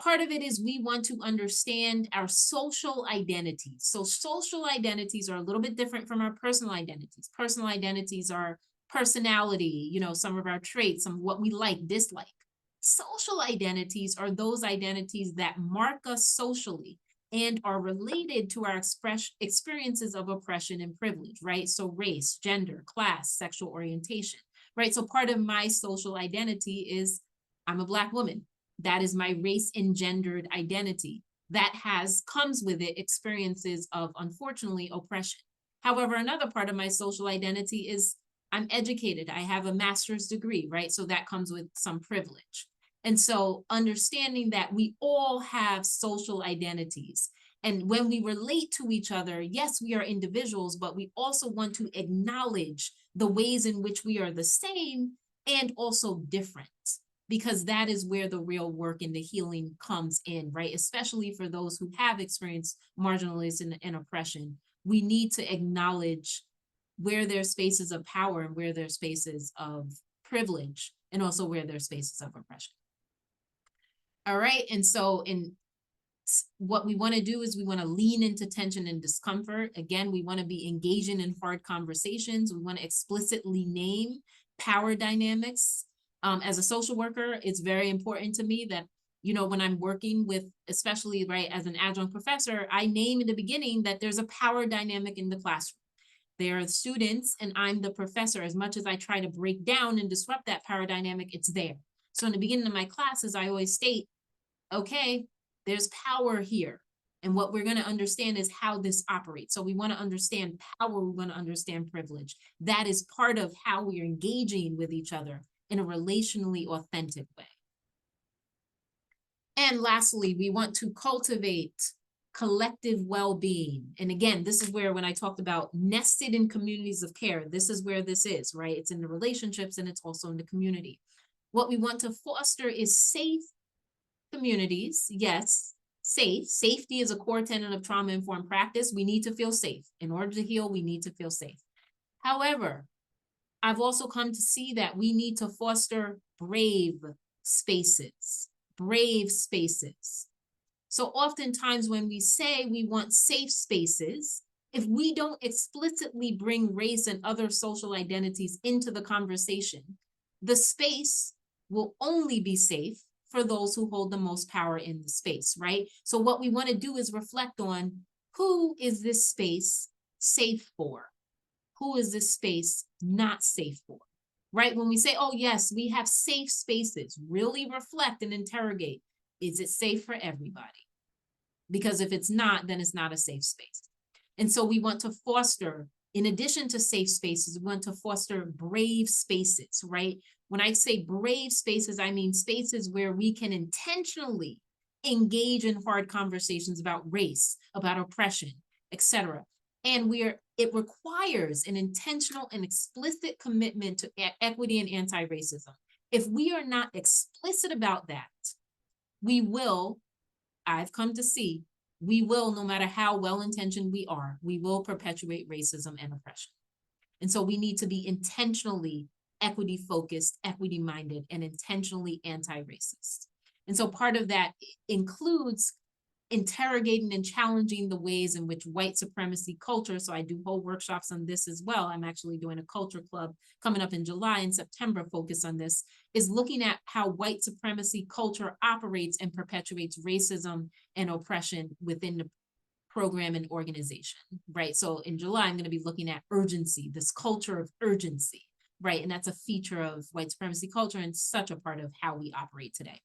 Part of it is we want to understand our social identities. So social identities are a little bit different from our personal identities. Personal identities are personality, some of our traits, some of what we like, dislike. Social identities are those identities that mark us socially and are related to our experiences of oppression and privilege, right? So race, gender, class, sexual orientation, right? So part of my social identity is I'm a Black woman. That is my race engendered identity. That comes with it experiences of, unfortunately, oppression. However, another part of my social identity is I'm educated. I have a master's degree, right? So that comes with some privilege. And so understanding that we all have social identities. And when we relate to each other, yes, we are individuals, but we also want to acknowledge the ways in which we are the same and also different, because that is where the real work and the healing comes in, right? Especially for those who have experienced marginalization and oppression. We need to acknowledge where there's spaces of power and where there's spaces of privilege, and also where there's spaces of oppression. All right, and so what we want to do is we want to lean into tension and discomfort. Again, we want to be engaging in hard conversations. We want to explicitly name power dynamics. As a social worker, it's very important to me that, when I'm working with, especially right as an adjunct professor, I name in the beginning that there's a power dynamic in the classroom. There are students and I'm the professor. As much as I try to break down and disrupt that power dynamic, it's there. So in the beginning of my classes, I always state, okay, there's power here. And what we're going to understand is how this operates. So we want to understand power, we want to understand privilege. That is part of how we are engaging with each other in a relationally authentic way. And lastly, we want to cultivate collective well-being. And again, this is where, when I talked about nested in communities of care, this is where this is, right? It's in the relationships and it's also in the community. What we want to foster is safe communities. Yes, safe. Safety is a core tenet of trauma-informed practice. We need to feel safe. In order to heal, we need to feel safe. However, I've also come to see that we need to foster brave spaces, brave spaces. So oftentimes when we say we want safe spaces, if we don't explicitly bring race and other social identities into the conversation, the space will only be safe for those who hold the most power in the space, right? So what we want to do is reflect on, who is this space safe for? who is this space not safe for? Right? When we say, oh, yes, we have safe spaces, really reflect and interrogate. Is it safe for everybody? Because if it's not, then it's not a safe space. And so we want to foster, in addition to safe spaces, we want to foster brave spaces, right? When I say brave spaces, I mean spaces where we can intentionally engage in hard conversations about race, about oppression, etc. And it requires an intentional and explicit commitment to equity and anti-racism. If we are not explicit about that, we will, I've come to see, we will, no matter how well-intentioned we are, we will perpetuate racism and oppression. And so we need to be intentionally equity-focused, equity-minded, and intentionally anti-racist. And so part of that includes interrogating and challenging the ways in which white supremacy culture, so I do whole workshops on this as well. I'm actually doing a culture club coming up in July and September focus on this, is looking at how white supremacy culture operates and perpetuates racism and oppression within the program and organization, right? So in July, I'm going to be looking at urgency, this culture of urgency, right? And that's a feature of white supremacy culture and such a part of how we operate today.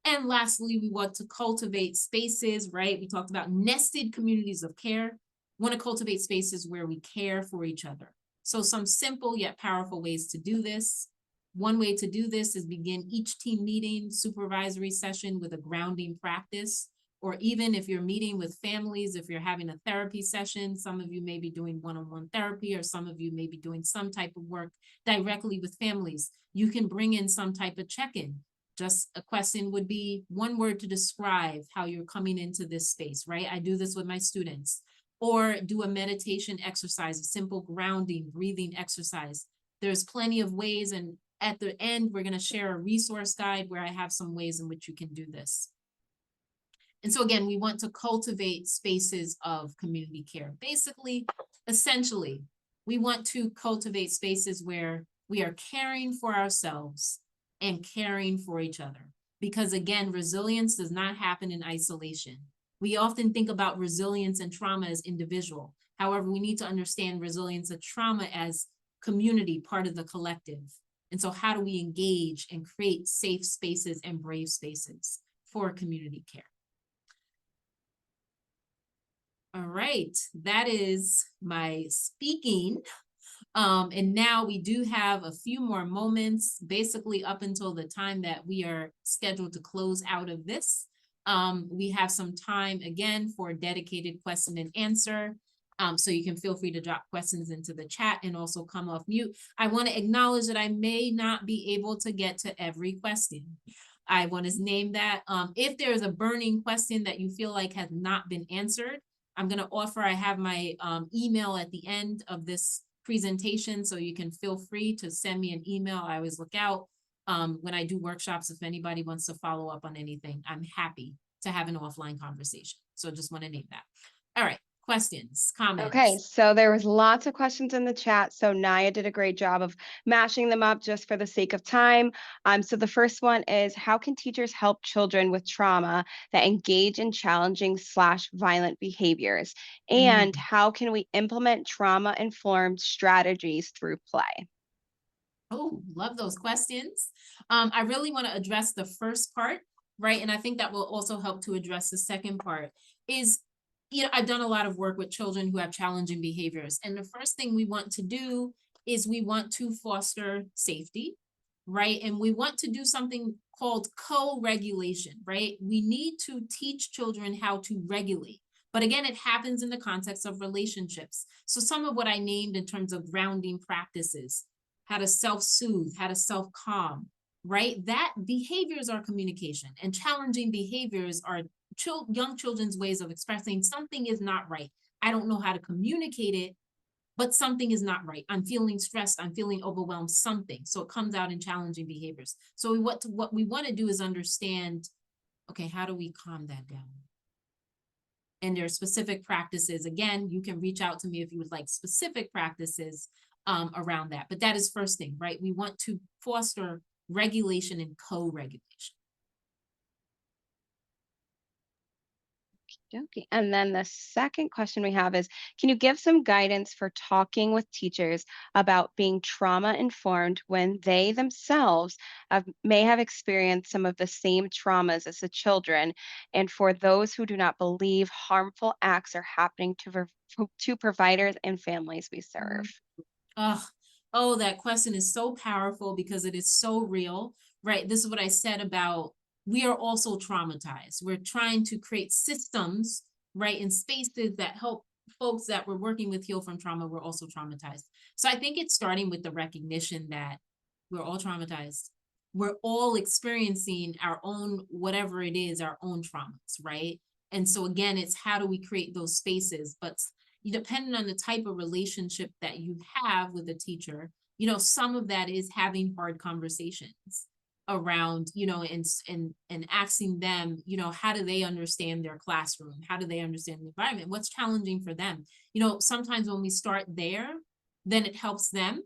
And lastly, we want to cultivate spaces, right? We talked about nested communities of care. We want to cultivate spaces where we care for each other. So some simple yet powerful ways to do this. One way to do this is begin each team meeting, supervisory session with a grounding practice, or even if you're meeting with families, if you're having a therapy session, some of you may be doing one-on-one therapy, or some of you may be doing some type of work directly with families. You can bring in some type of check-in. Just a question would be one word to describe how you're coming into this space, right? I do this with my students. Or do a meditation exercise, a simple grounding, breathing exercise. There's plenty of ways, and at the end, we're going to share a resource guide where I have some ways in which you can do this. And so again, we want to cultivate spaces of community care. Basically, essentially, we want to cultivate spaces where we are caring for ourselves and caring for each other. Because again, resilience does not happen in isolation. We often think about resilience and trauma as individual. However, we need to understand resilience and trauma as community, part of the collective. And so how do we engage and create safe spaces and brave spaces for community care? All right, that is my speaking. And now we do have a few more moments, basically up until the time that we are scheduled to close out of this. We have some time again for dedicated question and answer. So you can feel free to drop questions into the chat and also come off mute. I want to acknowledge that I may not be able to get to every question. I want to name that. If there is a burning question that you feel like has not been answered, I'm going to offer, I have my email at the end of this presentation, so you can feel free to send me an email. I always look out when I do workshops. If anybody wants to follow up on anything, I'm happy to have an offline conversation. So just want to name that. All right, questions, comments. Okay, so there was lots of questions in the chat. So Naya did a great job of mashing them up just for the sake of time. So the first one is, how can teachers help children with trauma that engage in challenging / violent behaviors? And how can we implement trauma-informed strategies through play? Oh, love those questions. I really want to address the first part, right? And I think that will also help to address the second part is, you know, I've done a lot of work with children who have challenging behaviors. And the first thing we want to do is we want to foster safety, right? And we want to do something called co-regulation, right? We need to teach children how to regulate. But again, it happens in the context of relationships. So some of what I named in terms of grounding practices, how to self-soothe, how to self-calm, right? That behaviors are communication, and challenging behaviors are young children's ways of expressing something is not right. I don't know how to communicate it, but something is not right. I'm feeling stressed, I'm feeling overwhelmed, something. So it comes out in challenging behaviors. So what we want to do is understand, okay, how do we calm that down? And there are specific practices. Again, you can reach out to me if you would like specific practices around that. But that is first thing, right? We want to foster regulation and co-regulation. Okay. And then the second question we have is, can you give some guidance for talking with teachers about being trauma informed when they themselves may have experienced some of the same traumas as the children, and for those who do not believe harmful acts are happening to providers and families we serve? Oh, oh, that question is so powerful because it is so real, right? This is what I said about we are also traumatized. We're trying to create systems, right, in spaces that help folks that we're working with heal from trauma. We're also traumatized. So I think it's starting with the recognition that we're all traumatized. We're all experiencing our own, whatever it is, our own traumas, right? And so again, it's how do we create those spaces? But depending on the type of relationship that you have with a teacher, some of that is having hard conversations around, and asking them, how do they understand their classroom? How do they understand the environment? What's challenging for them? Sometimes when we start there, then it helps them.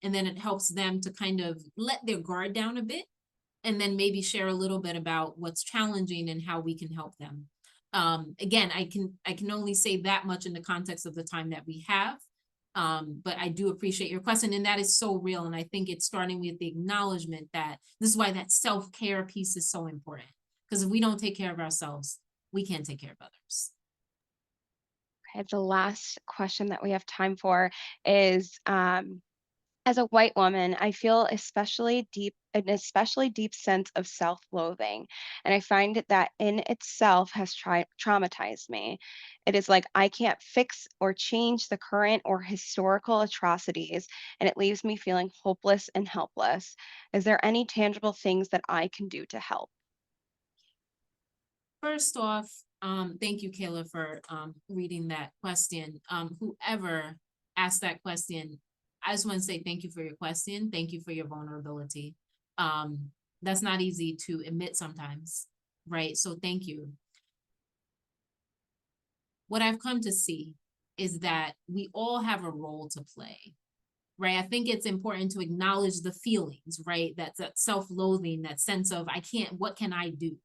And then it helps them to kind of let their guard down a bit and then maybe share a little bit about what's challenging and how we can help them. Again, I can only say that much in the context of the time that we have. But I do appreciate your question, and that is so real. And I think it's starting with the acknowledgement that this is why that self-care piece is so important. Because if we don't take care of ourselves, we can't take care of others. Okay, the last question that we have time for is, as a white woman, I feel an especially deep sense of self-loathing, and I find that in itself has traumatized me. It is like I can't fix or change the current or historical atrocities, and it leaves me feeling hopeless and helpless. Is there any tangible things that I can do to help? First off, thank you, Kayla, for reading that question. Whoever asked that question, I just want to say thank you for your question. Thank you for your vulnerability. That's not easy to admit sometimes, right? So thank you. What I've come to see is that we all have a role to play, right? I think it's important to acknowledge the feelings, right? That's that self-loathing, that sense of I can't, what can I do?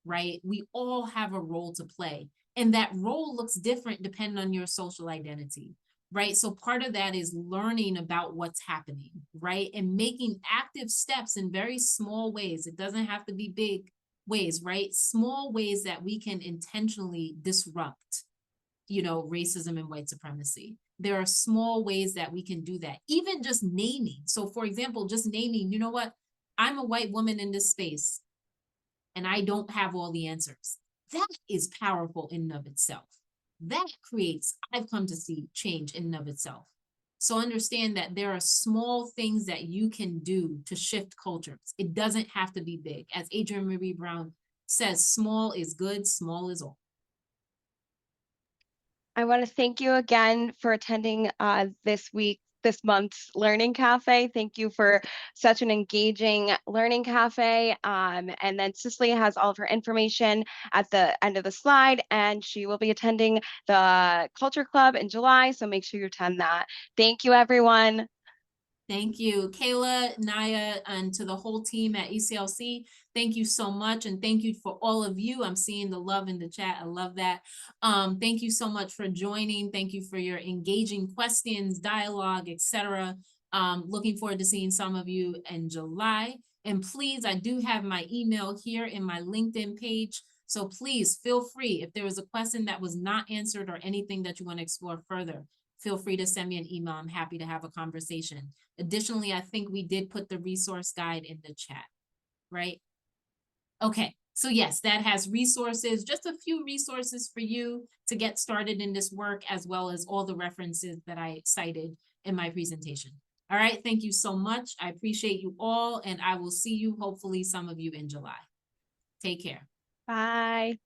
Right? We all have a role to play. And that role looks different depending on your social identity, right? So part of that is learning about what's happening, right? And making active steps in very small ways. It doesn't have to be big ways, right? Small ways that we can intentionally disrupt, racism and white supremacy. There are small ways that we can do that, even just naming. So for example, just naming, you know what? I'm a white woman in this space and I don't have all the answers. That is powerful in and of itself. That creates, I've come to see change in and of itself. So understand that there are small things that you can do to shift cultures. It doesn't have to be big. As Adrienne Marie Brown says, small is good, small is all. I want to thank you again for attending this month's Learning Cafe. Thank you for such an engaging Learning Cafe. And then Cicely has all of her information at the end of the slide, and she will be attending the Culture Club in July, so make sure you attend that. Thank you, everyone. Thank you, Kayla, Naya, and to the whole team at ECLC. Thank you so much. And thank you for all of you. I'm seeing the love in the chat. I love that. Thank you so much for joining. Thank you for your engaging questions, dialogue, etc. Looking forward to seeing some of you in July. And please, I do have my email here in my LinkedIn page. So please feel free if there was a question that was not answered or anything that you want to explore further, feel free to send me an email. I'm happy to have a conversation. Additionally, I think we did put the resource guide in the chat, right? Okay, so yes, that has resources, just a few resources for you to get started in this work, as well as all the references that I cited in my presentation. All right, thank you so much. I appreciate you all, and I will see you, hopefully some of you in July. Take care. Bye.